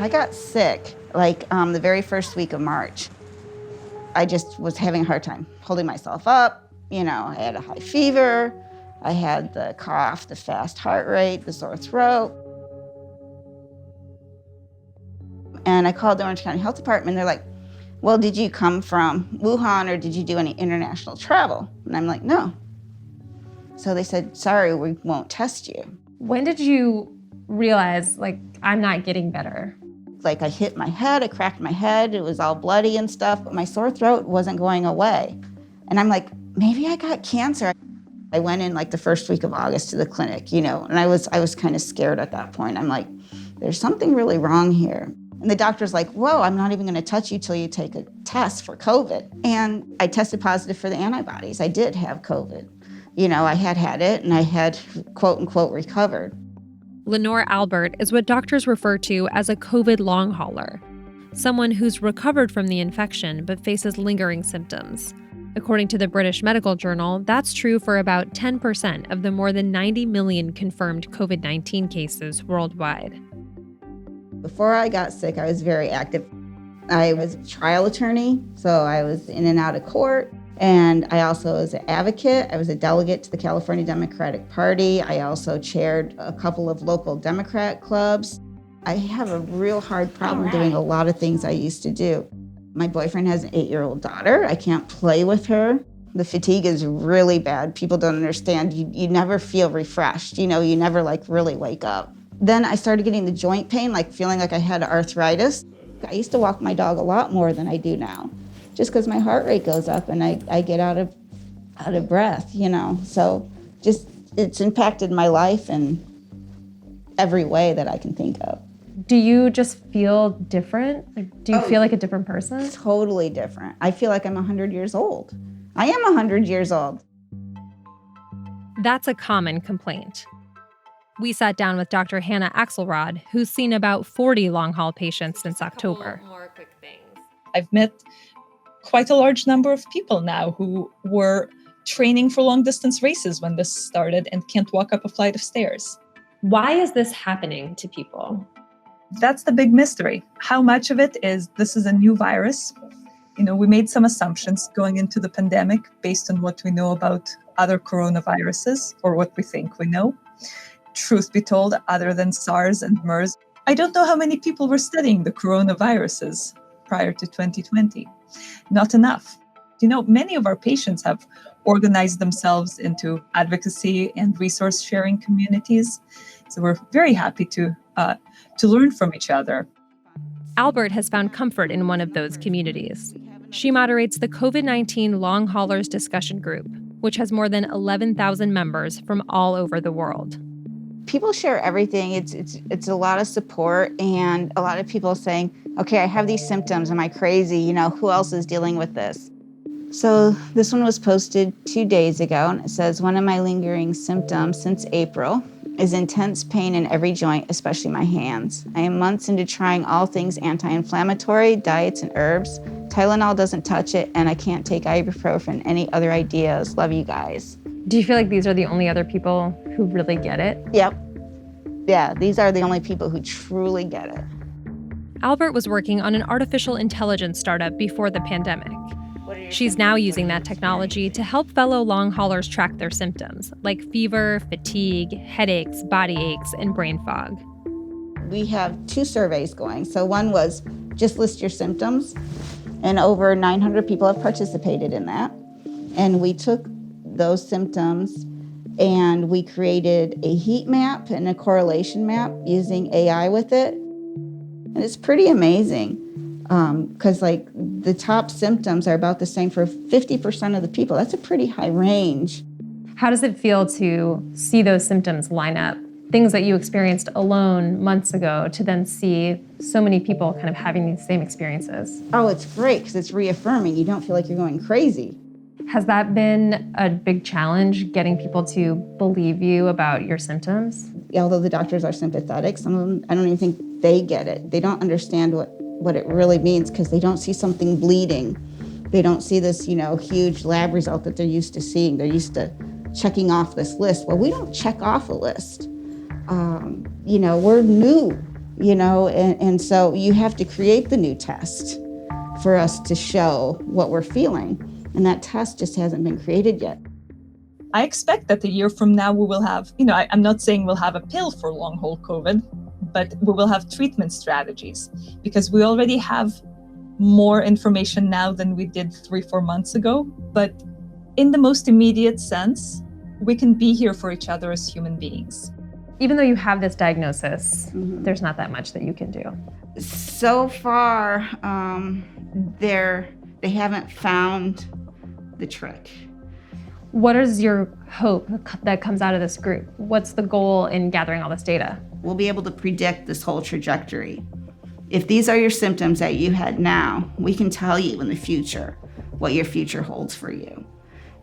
I got sick the very first week of March. I just was having a hard time holding myself up. I had a high fever. I had the cough, the fast heart rate, the sore throat. And I called the Orange County Health Department. They're like, well, did you come from Wuhan or did you do any international travel? And I'm like, no. So they said, sorry, we won't test you. When did you realize, I'm not getting better? I hit my head, I cracked my head, it was all bloody and stuff, but my sore throat wasn't going away. And I'm like, maybe I got cancer. I went in the first week of August to the clinic, and I was kind of scared at that point. I'm like, there's something really wrong here. And the doctor's like, whoa, I'm not even gonna touch you till you take a test for COVID. And I tested positive for the antibodies. I did have COVID. I had it and I had quote unquote recovered. Lenore Albert is what doctors refer to as a COVID long hauler, someone who's recovered from the infection but faces lingering symptoms. According to the British Medical Journal, that's true for about 10% of the more than 90 million confirmed COVID-19 cases worldwide. Before I got sick, I was very active. I was a trial attorney, so I was in and out of court. And I also was an advocate. I was a delegate to the California Democratic Party. I also chaired a couple of local Democrat clubs. I have a real hard problem doing a lot of things I used to do. My boyfriend has an 8-year-old daughter. I can't play with her. The fatigue is really bad. People don't understand. You never feel refreshed. You never really wake up. Then I started getting the joint pain, feeling like I had arthritis. I used to walk my dog a lot more than I do now, just because my heart rate goes up and I get out of breath, So just it's impacted my life in every way that I can think of. Do you just feel different? Do you feel like a different person? Totally different. I feel like I'm 100 years old. I am 100 years old. That's a common complaint. We sat down with Dr. Hannah Axelrod, who's seen about 40 long-haul patients since October. More quick things. I've met quite a large number of people now who were training for long-distance races when this started and can't walk up a flight of stairs. Why is this happening to people? That's the big mystery. How much of it is this is a new virus? We made some assumptions going into the pandemic based on what we know about other coronaviruses or what we think we know. Truth be told, other than SARS and MERS, I don't know how many people were studying the coronaviruses prior to 2020. Not enough. Many of our patients have organized themselves into advocacy and resource sharing communities. So we're very happy to learn from each other. Albert has found comfort in one of those communities. She moderates the COVID-19 Long Haulers Discussion Group, which has more than 11,000 members from all over the world. People share everything. It's a lot of support and a lot of people saying, okay, I have these symptoms. Am I crazy? Who else is dealing with this? So this one was posted 2 days ago, and it says, one of my lingering symptoms since April is intense pain in every joint, especially my hands. I am months into trying all things anti-inflammatory, diets and herbs. Tylenol doesn't touch it, and I can't take ibuprofen. Any other ideas? Love you guys. Do you feel like these are the only other people who really get it? Yep. Yeah, these are the only people who truly get it. Albert was working on an artificial intelligence startup before the pandemic. She's now using that technology to help fellow long haulers track their symptoms, like fever, fatigue, headaches, body aches, and brain fog. We have 2 surveys going. So one was just list your symptoms, and over 900 people have participated in that. And we took those symptoms and we created a heat map and a correlation map using AI with it. And it's pretty amazing because the top symptoms are about the same for 50% of the people. That's a pretty high range. How does it feel to see those symptoms line up? Things that you experienced alone months ago to then see so many people kind of having these same experiences? Oh, it's great because it's reaffirming. You don't feel like you're going crazy. Has that been a big challenge, getting people to believe you about your symptoms? although the doctors are sympathetic, some of them, I don't even think they get it. They don't understand what it really means because they don't see something bleeding. They don't see this, huge lab result that they're used to seeing. They're used to checking off this list. Well, we don't check off a list. We're new, and so you have to create the new test for us to show what we're feeling. And that test just hasn't been created yet. I expect that a year from now we will have, I'm not saying we'll have a pill for long haul COVID, but we will have treatment strategies because we already have more information now than we did 3-4 months ago. But in the most immediate sense, we can be here for each other as human beings. Even though you have this diagnosis, there's not that much that you can do. So far, they haven't found the trick. What is your hope that comes out of this group? What's the goal in gathering all this data? We'll be able to predict this whole trajectory. If these are your symptoms that you had now, we can tell you in the future what your future holds for you.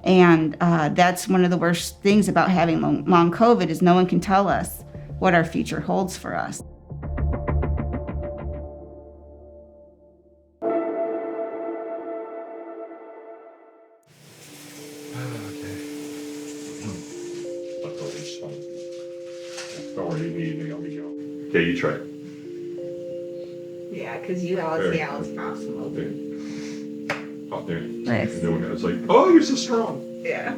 And that's one of the worst things about having long COVID is no one can tell us what our future holds for us. Okay, you try it. Yeah, because you always see how it's possible. Oh, there. Nice. And then it's like, oh, you're so strong. Yeah.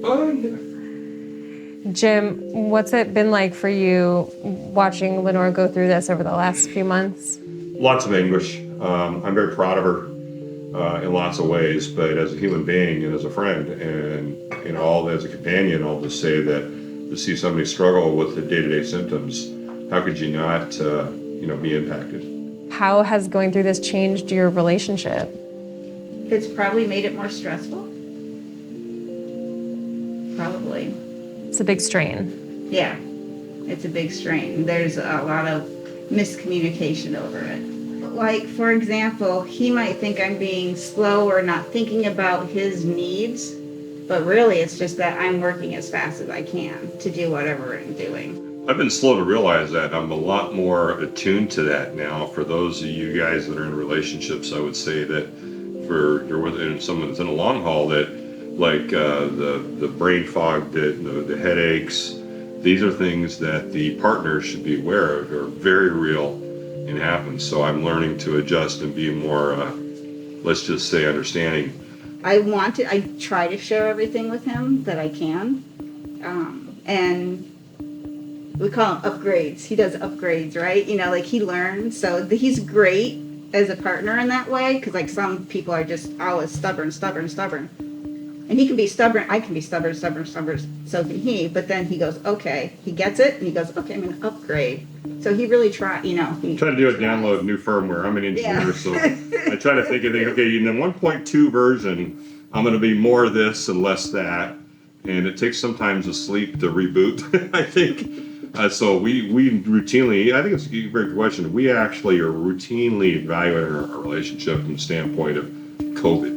Oh, yeah. Jim, what's it been like for you watching Lenore go through this over the last few months? Lots of anguish. I'm very proud of her in lots of ways, but as a human being and as a friend and all as a companion, I'll just say that to see somebody struggle with the day-to-day symptoms, how could you not, be impacted? How has going through this changed your relationship? It's probably made it more stressful. Probably. It's a big strain. Yeah, it's a big strain. There's a lot of miscommunication over it. Like, for example, he might think I'm being slow or not thinking about his needs, but really it's just that I'm working as fast as I can to do whatever I'm doing. I've been slow to realize that. I'm a lot more attuned to that now. For those of you guys that are in relationships, I would say that you're with someone that's in a long haul, that like the brain fog, the headaches, these are things that the partner should be aware of. Are very real and happen. So I'm learning to adjust and be more, let's just say, understanding. I try to share everything with him that I can, and we call them upgrades. He does upgrades, right? He learns. So he's great as a partner in that way, because some people are just always stubborn. And he can be stubborn. I can be stubborn. So can he. But then he goes, okay. He gets it, and he goes, okay, I'm going to upgrade. So he really tried, He try to do a download new firmware. I'm an engineer, so I try to think of things. Okay, in the 1.2 version, I'm going to be more of this and less that. And it takes sometimes a sleep to reboot, I think. So we routinely, I think it's a great question. We actually are routinely evaluating our relationship from the standpoint of COVID.